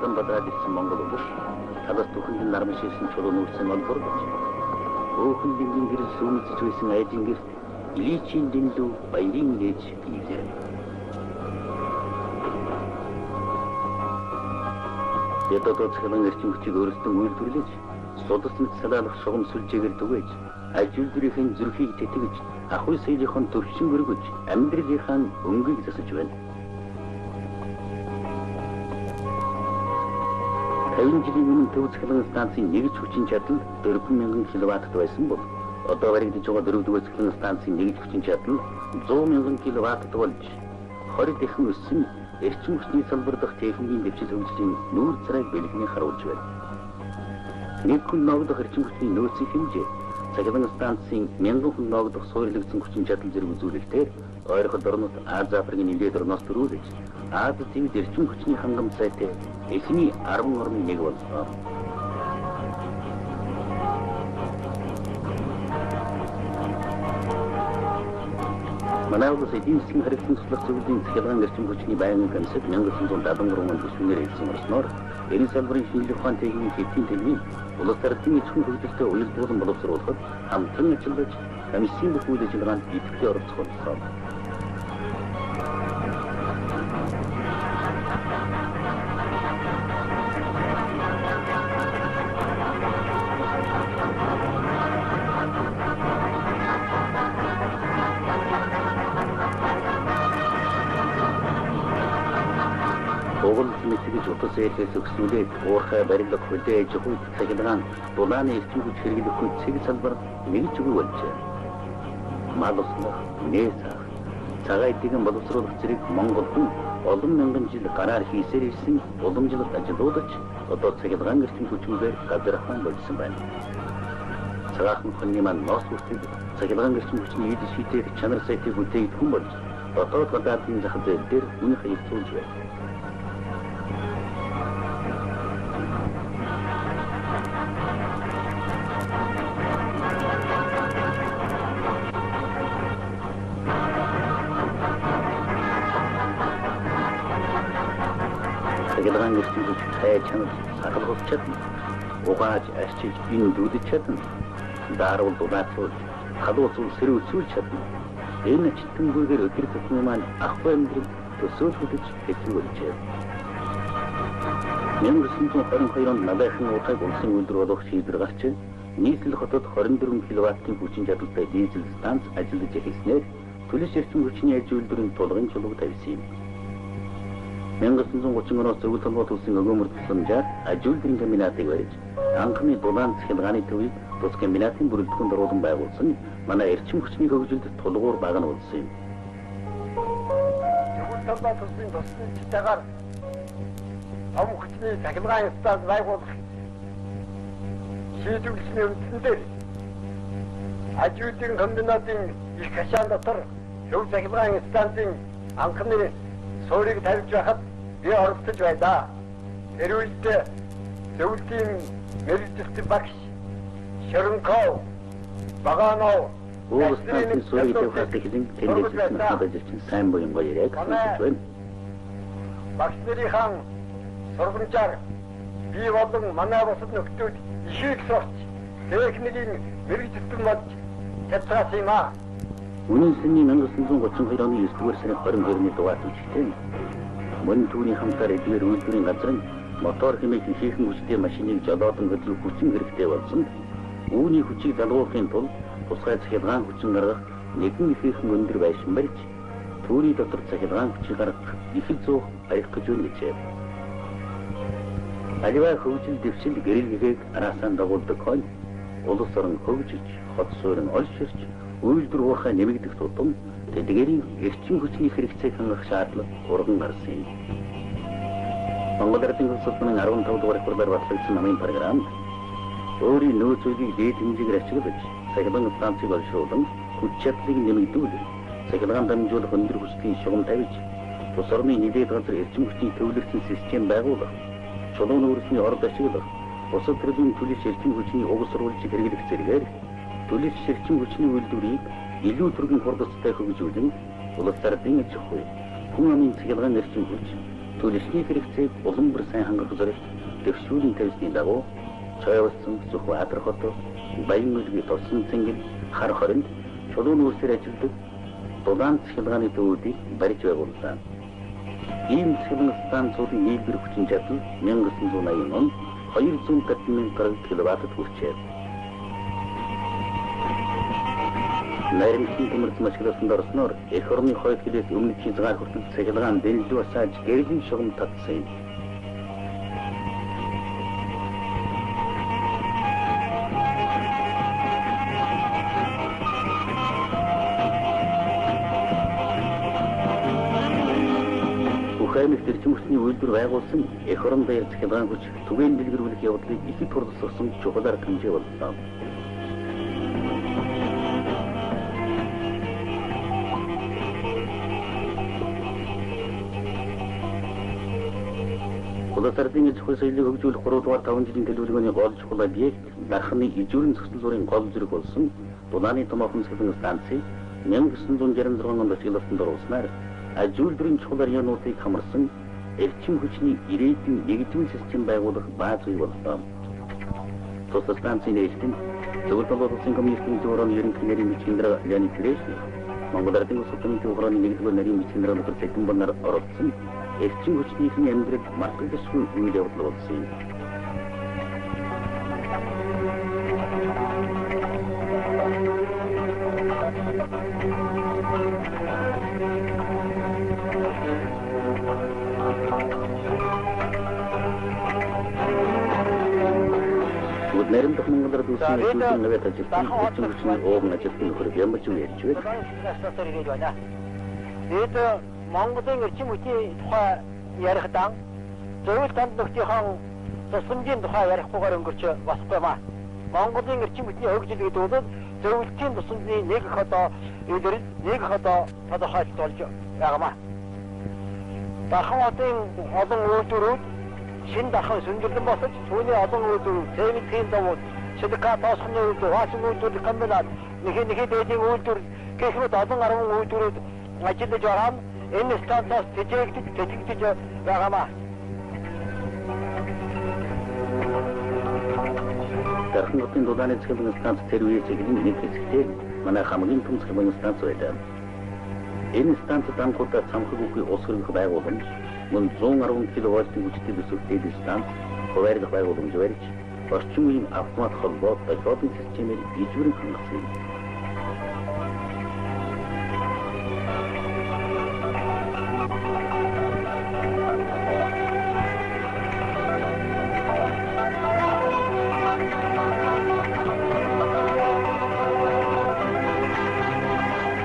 улам бадраад ирсэн Монгол улс талаас бүхэнд нармын шийсэн чулуун үрсэн олбор гэж. Өөхөн дингийн гэрэл сүмэлж байсан айдын гэрт Иличийн дэндүү баярын нээж биелээ. Ядадад цэглэн эрчим хүчийг өөрсдөн үйлдвэрлэж, судас мэт салаалах шугам сүлжээгээр түгээж, аж үйлдвэрийн зүрхийг тэтгэж, ахуй соёлынхон төвшин өргөж, амьдралынхаа өнгөийг засаж байна. 50 жилийн өмнө төв цэглэн станцын нэгж хүчин чадал 4,000 кВт байсан бол одоо баригдаж байгаа 4-р цэглэн станцын нэгж хүчин чадал 100,000 кВт болж 20 дахин өссөн эрчим хүчний салбар дахь техникийн дэвшил хөгжлийн нүүр царайг бэлгэний харуулж байна. Нэг хүн ногдох эрчим хүчний нөөцийн хэмжээ цэглэн станцын 1000 хүн ногдох суурилагдсан хүчин чадал зэрэг үзүүлэлтээр ойрхол орнууд Аз Африкийн нэлээд орноос төрүүлж Аз зэвд эрчим хүчний хангамж сайтай эхний 10 орны нэг болсон. Манай улс эдийн засгийн харилцан туслах зөвлөлийн цэглэн эрчим хүчний байнгын комиссад 1973 онд гишүүнээр хэлсэн орсноор энэ салбарын шинжилгээ ухаан техникийн хэвтийн төлөвийн улс ардын эзхэн хөгжилтэй уялдуулан боловсруулахад хамтран ажиллаж комиссийн бүх үйл ажиллагаанд идэвхтэй оролцох болсон. Мэдээж утас ээлээс өгснүүлээд уурхай барилга хөдөө аж ахуйд цахилгаан дулааны эрчим хүч хэрэглэхгүй цэг салбар нэгж өгөө болжээ. Мал услах, нээсах, цагаан эдийн боловсруулах зэрэг Монгол хүн олон мянган жил гараар хийсээр ирсэн уламжлалт ажлуудаж одоо цахилгаан эрчим хүчээр газар хаан болсон байна. Цагаахан хүний маань ноос үстэд цахилгаан эрчим хүчний эд шийдэх чанар сайтыг үтэйд хүн болж дотоод гадаадын зах зээл дээр үнэ хаягдуулж байна. Цэглэн эрчим хүч хай чанар сахалгуулж чадна. Угааж арчиж энэ дүүдэж чадна. Daarуул дулаацуул халуусуул сэрүүцүүл чадна. Энэ читгэнгүйгээр өдөр тутмын маань ахгүй амьдрал төсөөлөгдөж хэцүү болжээ. 1922 онд Надайхан уутайг улсын үйлдвэр болох шийдвэр гарч нийслэл хотод 24 кВт-ийн хүчин чадалтай дизель станц ажиллаж эхэлснээр төлөс эрчим хүчний аж үйлдвэрийн тулгын чулуу тавьсан юм. 1930 оноос зөвлөлт толгойд улсын өгөөмөр тусламжаар аж үйлдвэрийн комбинатыг барьж анхны дулаан цахилгааны төвийг тус комбинатын бүрэлдэхүүнд оруулан байгуулсан манай эрчим хүчний хөгжилд тулгуур баг нь болсон юм. Зөвлөлт толгойд улсын тусламжтайгаар том хүчний цахилгаан станц байгуулах шийдвэрлэсний үндсэн дээр аж үйлдвэрийн комбинатын их хашаан дотор зөв цахилгаан станцын анхны суурийг тавьж байхад би оролцож байлаа. Тэр үед зөвлөлийн мэргэжилтийн багш Шөрөнков, Баганов станцын суурийг тавьхад хэлэн тэмдэглэсэн надад чинь сайн буян гоёрыг сонсож байна. Багш нарын сургамжаар би болон манай бусад нөхдүүд ишийг сурч техникийн мэргэжилтэн болж чадсан юм аа. Үнэн сэнний 1932 оны 9-р сарын 22-ны дугаар үжилтэй мөн түүний хамтаар эдгээр үйлдвэрийн газар нь мотор хэмээх ихээхэн хүчтэй машиныг жолоодон хөдлөх хүчин хэрэгтэй болсон. Үүний хүчийг далгуулахын тулд тусгай цахилгаан хүчин гаргах нэгэн ихээхэн өндөр байшин барьж түүний дотор цахилгаан хүчийг гаргах их зуух барих гэж байна гэжээ. Аливаа хөгжил дэвшил гэрэл гэгээг араасаа дагуулдаг хойно улс орон хөгжиж хот суурин олширч үйлдвэр уурхай нэмэгдэх тутам тэдгээрийн эрчим хүчний хэрэгцээг хангах шаардлага урган гарсан юм. Монгол Ардын улсуудын 15 дугаар хүрээр батлагдсан намын програмд өөрийн нөөц зүйлийг дээд хэмжээгээр ашиглаж цахилгаан станцыг олшруулан хүч чадлыг нэмэгдүүлэх, цахилгаан дамжуулах өндөр хүчтэй шугам тавьж тус орны нэлээд газар эрчим хүчний төвлөрсөн систем байгуулах, чулуун өөрсний орд ашиглах, бусад төрлийн төлөс эрчим хүчний угсруулж хэрэглэх зэрэгээр төлөс эрчим хүчний үйлдвэрийг илүү түргэн хурдцтай хөгжүүлэн улс ардын аж ахуй, хүн амын цахилгаан эрчим хүч, Түлшний хэрэгцээг улам бүр сайн хангах зорилт дэвшүүлэн тавьсны дагуу Чойволсон, Сүхбаатар хотод Баян мөлгийн тулсан цэнгэл хар хоринд чулуун үүсээр ажилладаг дулаан цахилгааны төвүүдийг барьж байгууллаа. Ийм цахилгаан станцуудын нийлбэр хүчин чадал 1980 онд 230,000 киловаттт хүрчээ. Нарийн төмөрсөн ашиглалтанд орсноор эх орны хойд хилээс өмнөд хязгаар хүртэл цахилгаан дэнлүү асааж гэрлийн шугам татсан юм. Ухаамиг төрчин хүчний үйлдвэр байгуулсан эх орон даяар цахилгаан хүч түгээн дэлгэрүүлэх явдлыг ихэд хурлуулсан чухал арга хэмжээ боллоо. Улаасардын иж ахуй соёлыг хөгжүүлэх 3 дугаар 5 жилийн төлөвлөгөөний гол чухал объект Дарханы ижүүрийн зохицол зургийн гол зэрэг болсон Дулааны томоохон цахилгаан станцыг 1966 онд ашиглалтанд оруулснаар аж үйлдвэрийн чухал арьяануудыг хамарсан эрчим хүчний ирээдүйн нэгдмийн систем байгуулах бааз бий боллоо. Тусгай станцын нээлтэн зөвлөлт улсын коммунистийн зургийн ерөнхий нарийн бичмээр Леонид Терешин Монгол Ардын улс орны төвхөрөний нэгдүгээр нарийн бичмээр нөхөр Сэтгүнбанаар оролцсон эрчим хүчний амьдрал мартагдахгүй үйл явдал болсон юм. Нарийн Монгол Улсын нэгдүгээр навет ажилтны эрчим хүчний өвгөн ажилтны нөхөр Ямбач ярьж байна. Эд Монголын эрчим хүчний тухай ярихдаа зөвхөн танд нөхцийн тусламжийн тухай ярихгүйгээр өнгөрч басхгүй маа. Монголын эрчим хүчний хөгжил гэдэг бол зөвлөлтийн тусламжны нэг их одоо илэрэл нэг их одоо тодорхойлт болж байгаамаа. Дахин олон үйлдвэрүүд шин дахин сүнжирлэн босож түүний олон үйлдвэр цементийн завод, силикат тоосхны үйлдвэр, вашин үйлдвэр, комбинат, нэг дэдийн үйлдвэр гэх мэт олон арван үйлдвэрүүд ажиллаж байгаа нь энэ станцаас тэжээгдэж байгаамаа. Дарханы Дулааны цахилгаан станц тэр үеийн нэг хэсэгтэй манай хамгийн том цахилгаан станц байлаа. Энэ станцд анхудаа цамхаг үгүй улс хөрөнгө байгууламж мөн 110 кВт-ийн хүчтэй бүсгүйтэй станц хуваарьдах байгууламж барьж орчин үеийн автомат холбоо технологийн системээр ижүүрэн хангасан юм.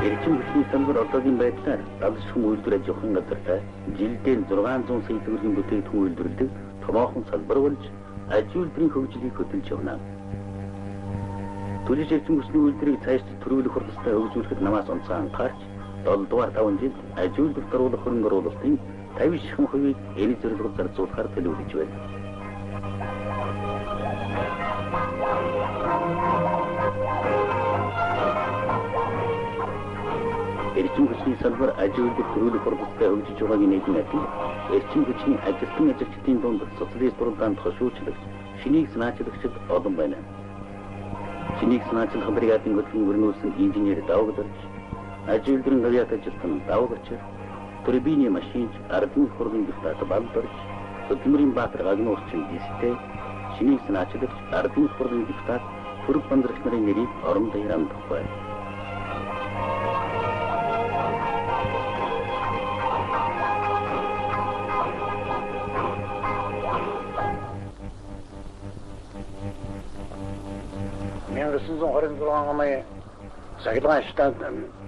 Эрчим хүчний салбар одоогийн байдлаар далшхан үйлдвэр аж ахуйн газартай жилдээ 600 сая төгрөгийн бүтээгдэхүүн үйлдвэрлэдэг томоохон салбар болж аж үйлдвэрийн хөгжлийг хөтөлж явна. Түлш эрчим хүчний үйлдвэрийг цааш төрүүлэх хурластай хөгжүүлэхэд намаас онцгой анхаарч 7 дугаар 5 жилд аж үйлдвэрт оруулах хөрөнгө оруулалтын 50% энэ зорилгод зарцуулахаар төлөвлөж байна. Эрчим хүчний салбар аж үйлдвэр төрүүлэх хурластай хөгжиж байгаагийн нэгэн адил эрчим хүчний ажилтан ажилчдын дунд социалист уралдаанд хошуучлагч шинийг санаачлагчид олон байна. Шинийг санаачлах бригадын хөтөлбөр өрнүүлсэн инженер Давгад Орж, аж үйлдвэрийн авиат ажилтан Давгад Орж, турбины машинч Ардын хурлын депутат Балд Орж, хөтөлмөрийн баатар Гагнуурчин Дистэй, шинийг санаачлагч Ардын хурлын депутат Түрэг Бандрагч нарын нэрийг орон даяар амдах байна. Гэсэн 26 оны цахилгаан станц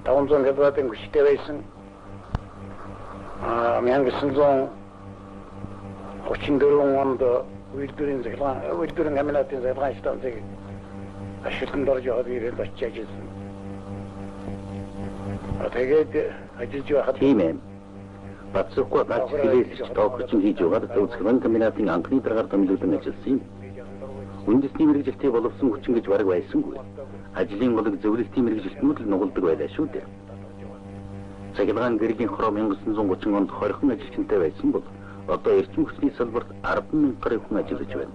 500 кВт-ийн хүчтэй байсан. 1934 онд үйлдвэрийн комбинатын цахилгаан станцыг ашиглалтанд орж яваад ирээд очиж ажилласан. Тэгээд ажиллаж байхад тийм ээ. Бацсахгүй гач хэлээс тоогч хийж байгаа цахилгаан комбинатын анхны дараагаар томилуулан ажилласан юм. Үндэсний мэргэжилтэй боловсон хүчин гэж бараг байсангүй. Ажлын болог зөвлөлтийн мэргэжилтнүүд л нугалдаг байлаа шүү дээ. Цахилгаан гэрлийн хороо 1930 онд 20 ажилчинтай байсан бол одоо эрчим хүчний салбарт 10,000 гаруй хүн ажиллаж байна.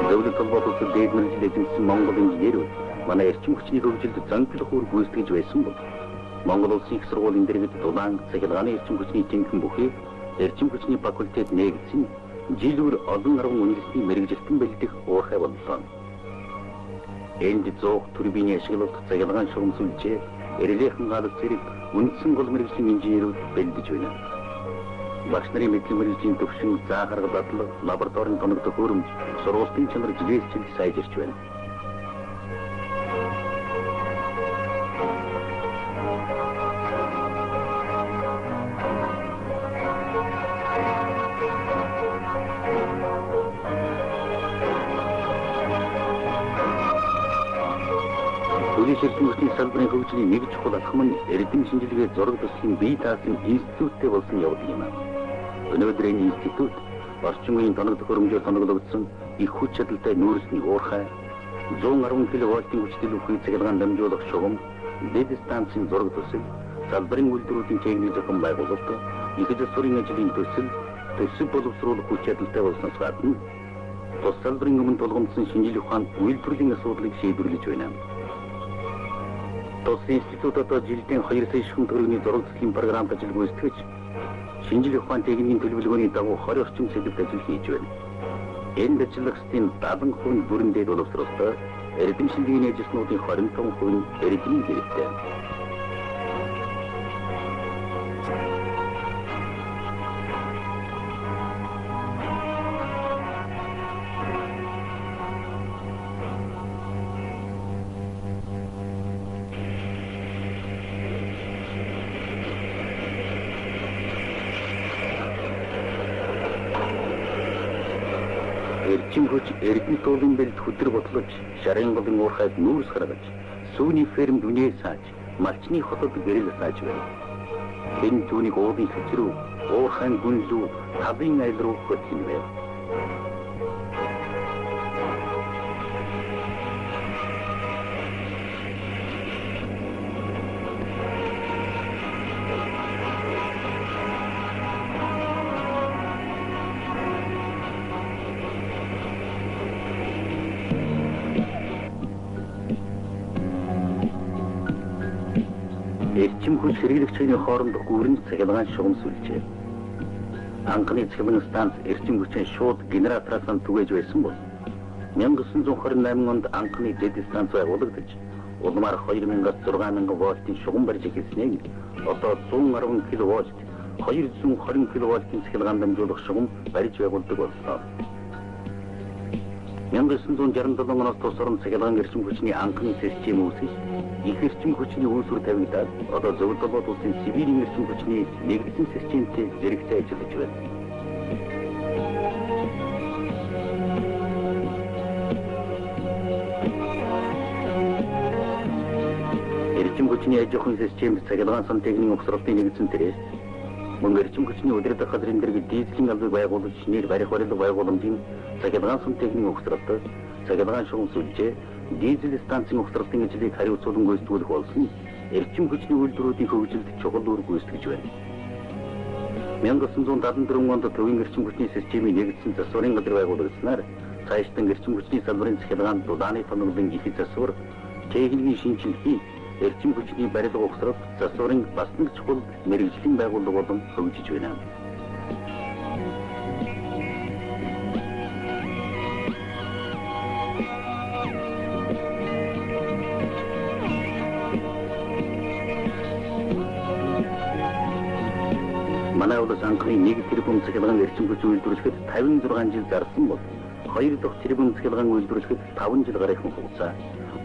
Зөвлөлт холбоотой дээд мэргэжил эзэмшсэн Монгол инженерүүд манай эрчим хүчний хөгжилд зонтолох үр гүйцэтгэж байсан бол Монгол Улсын их сургуулийн дэргэд дулаан цахилгааны эрчим хүчний жинхэнэ бүхий эрчим хүчний факультет нээгдсэн жилүүр олон арван үндэсний мэргэжилтэн бэлдэх уурхай боллоо. Энд 100 турбины ашиглалт цахилгаан шугам сүлжээ эрэлхэн галт зэрэг үндсэн гол мэргэжлийн инженерүүд бэлдэж байна. Багш нарын мэдлэг мэргэжлийн төвшин заа гаргал дадлага лабораторийн тоногдох хөрөмж сургуулийн чанар жилээс жил сайжирч байна. Улсын эрчим хүчний салбарын хөгжлийн нэг чухал алхам нь эрдэм шинжилгээ зураг төслийн бие даасан институттэй болсон явдал юм. Өнөөдөр энэ институт орчин үеийн тоногдох хөрөмжөөр тоноглогдсон их хүч чадалтай нүүрсний уурхай, 110 кВт-ийн хүчтэй үхий цахилгаан дамжуулах шугам, дэд станцын зураг төсөл, салбарын үйлдвэрүүдийн техник зохион байгуулалт, их засварын ажлын төсөл боловсруулах хүч чадалтай болсноос гадна тус салбарын өмнө тулгамдсан шинжилгээ ухаанд үйлдвэрлэлийн асуудлыг шийдвэрлэж байна. Тус институт одоо жилдээ 2 сая ширхэг төгрөгийн зураг төслийн програмд ажил гүйцэтгэж, шинжилгээ ухааны техникийн төлөвлөгөөний дагуу 20 орчим сэдвт ажил хийж байна. Энэ ажиллагчдын 70% бүрэн дэд боловсролтой, эрдэм шинжилгээний ажилтнуудын 25% эрдэмийн хэрэгтэй. Эрчим хүч эрдэнэ туулын бэлд хөдөр бодлож, шарын голын уурхайд нүүрс гаргаж, сүүний ферм дүнээ сааж, малчны хотод гэрэл сааж байна. Энэ түүнийг уудын хэвчрүү, уурхайн гүн лүү, тавын айл руу хөтлөн байна. Эрчим хүч хэрэглэгчийн хооронд гүрэн цахилгаан шугам сүлжээ. Анхны цахилгаан станц эрчим хүчийн шууд генератороос түгээж байсан бол 1928 онд анхны дэд станц байгуулагдаж, улмаар 2000-6000 вольтын шугам барьж эхэлснээр одоо 110 кВт, 220 кВт-ийн цахилгаан дамжуулах шугам барьж байгуулдаг боллоо. 1967 оноос тус орон цахилгаан эрчим хүчний анхны систем үүсэж, их эрчим хүчний үүсвэр тавигдаад одоо зөвлөлт болоод улсын Сибирийн эрчим хүчний нэгдсэн системтэй зэрэгтэй ажиллаж байна. Эрчим хүчний аж ахуйн системд цахилгаан сан техникийн угсралтын нэгдсэн тэрээс мөн эрчим хүчний удирдах газрын дэргэд дизелийн албыг байгуулж, нэр барих барилга байгууламжийн цахилгаан сан техникийн угсралт, цахилгаан шугам сүлжээ, дизель станцын угсралтын ажлыг хариуцуулан гүйцэтгүүлэх болсон эрчим хүчний үйлдвэрүүдийн хөгжилд чухал үр гүйцэтгэж байна. 1974 онд төвийн эрчим хүчний системийн нэгдсэн засварын газар байгуулагдсанаар цаашдын эрчим хүчний салбарын цахилгаан дулааны тоноглолын их засвар, техникийн шинжилгээ, эрчим хүчний барилга угсралт, засварын бас нэг чухал мэргэжлийн байгууллага болон хөгжиж байна. Манай улс анхны 1 тэрбум цахилгаан эрчим хүч үйлдвэрлэхэд 56 жил зарсан бол 2 дахь тэрбум цахилгаан үйлдвэрлэхэд 5 жил гарсан хугацаа,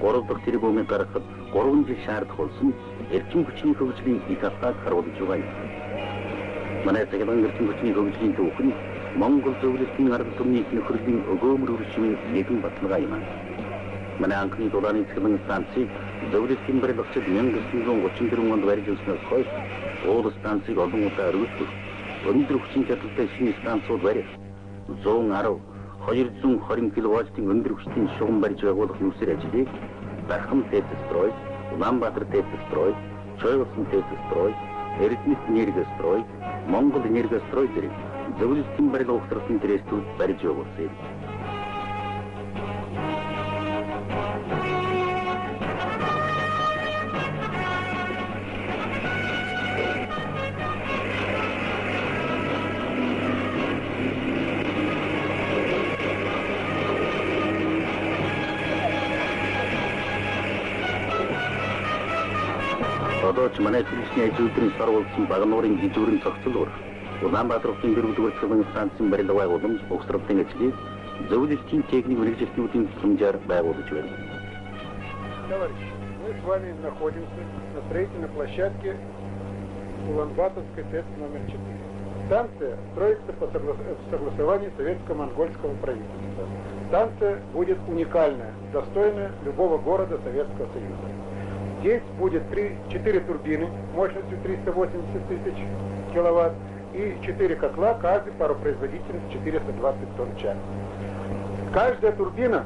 3 дахь тэрбумыг гаргахад 3 жил шаардах болсон эрчим хүчний хөгжлийн их алхааг харуулж байгаа юм. Манай цахилгаан эрчим хүчний хөгжлийн түүх нь Монгол зөвлөлтийн арга түмний нөхрөлийн өгөөмөр үржимийн нэгэн баталгаа юм. Манай анхны дулааны цахилгаан станцыг зөвлөлтийн барилгачид 1934 онд барьж өгснөөс хойш Уул станцыг олон удаа өргөжлөх, өндөр хүчин чадалтай шинэ станцууд барих, 110, 220 кВт-ийн өндөр хүчтэй шугам барьж байгуулах нүсэр ажлыг Дархан ТЭЦ-строй, Улаанбаатар ТЭЦ-строй, Чойгосон ТЭЦ-строй, Эрдэнэт энергострой, Монгол энергострой зэрэг зөвлөлтийн барилга ухтралын трестүүд барьж явуулсан юм. Одоо ч манай төлөвлөсний ажилтны сар болсон Багнуурын гижүүрийн цогцлоор Улаанбаатарын дөрөвдүгээр цэвэн станцын барилга байгууламж ухсралтын ажлыг зөвлөлтийн техник мэргэжилтнүүдийн тусламжаар байгуулж байна. Товарищи, мы с вами находимся на строительной площадке Улан-Баторской ТЭЦ номер 4. Станция строится по согласованию советско-монгольского правительства. Станция будет уникальная, достойная любого города Советского Союза. Здесь будет 4 турбины мощностью 380 тысяч киловатт и 4 котла, каждый паропроизводительность 420 тонн в час. Каждая турбина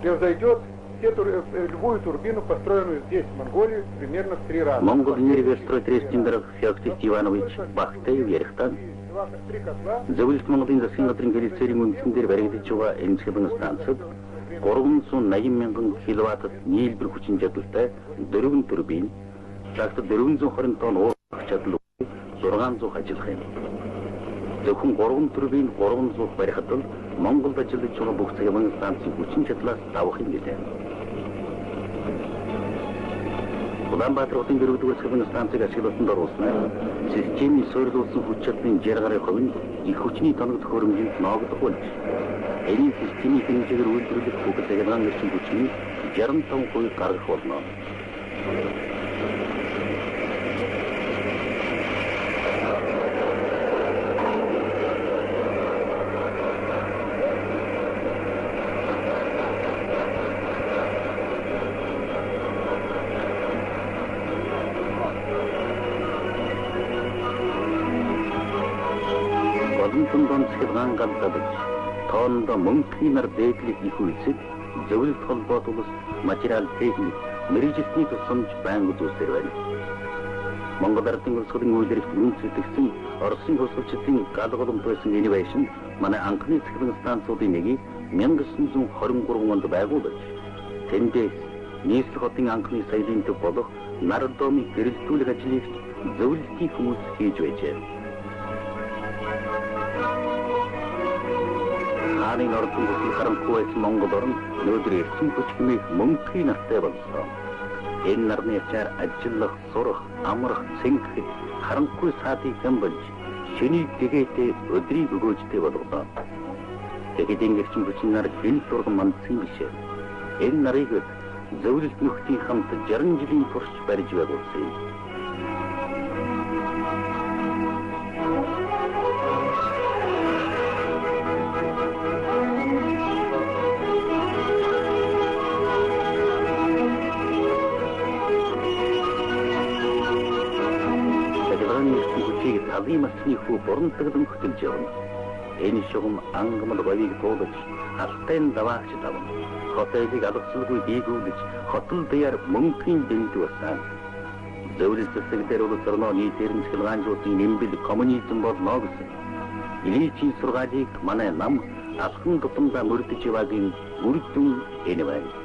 превзойдет любую турбину, построенную здесь, в Монголии, примерно в 3 раза. Монгол энергострой трестийн дарга Феоктист Иванович Бахтаев ярихдаа зөвлөлт Монголын засгийн газрын хэлэлцээрийн үндсэн дээр баригдаж байгаа Эмчилбэн станцад 380 мянган киловатт нийлбэр хүчин чадалтай 4 турбин, цагт 420 тонн уурах чадал 600 ажиллах юм. Зөвхөн 3 турбин 300 барихад л Монголд ажиллаж байгаа бүх цэвэн станцын хүчин чадлаас давах юм гэлээ. Улаанбаатарын дөрөвдүгээр цэвэн станцыг ашиглалтанд оруулснаар системийн суйрлуулсан хүч чадлын 60% нь их хүчний тоног төхөөрөмжөнд ноогдох болж, энэ системийн хэмжээгээр үйлдвэрлэх бүх цэвэн эрчим хүчний 65% гаргах болно. Тонн цэвэн галдаж, тоондоо мөнгөнөр дээдлэг их үйлсэд зөвлөлт холбоот улс материал техник мэргэжилтний тусламж байнга үзүүлсээр байна. Монгол Ардын улс хурлын үйлдвэрт үндэслэгдсэн Оросын хөсөлчдийн галголомт байсан инновашн манай анхны цэвэн станцуудын нэгийг 1923 онд байгуулж, тэндээс нийслэл хотын анхны соёлын төв болох Нардомыг гэрэлтүүлэх ажлыг зөвлөлтийн хүмүүс хийж байжээ. Хааны ордын бүхэл харанхуй байсан Монгол орн өнөөдөр эрчим хүч хэмээх мөнгөний нартай болсон. Энэ нарны ачаар ажиллах, сурах, амрах, цэнхэх, харанхуй саадыг хямбалж, шөнийг дэгээтэй өдрийг өгөөжтэй болгоо. Тэгэхэд эрчим хүчин нар хэн турган мандсан биш. Энэ нарыг зөвлөлт нөхдийн хамт 60 жилийн турш барьж байгуулсан юм. Талын масны хүү бурамтагдан хөтөлж явна. Энэ шугам ангамл говийг туулж, алтайн даваагч давна. Хотыг алгасалгүй дийлгүүлж, хотол даяар мөнгөний дэнд басан. Зөвлөлт засаг дээр улс орноо нийтээр нь цэглгаанжуулсан нэмбэл коммунизм болно гэсэн. Иличийн сургаалыг манай нам алхан тутамдаа мөрдөж яваагийн үр дүн энэ байна.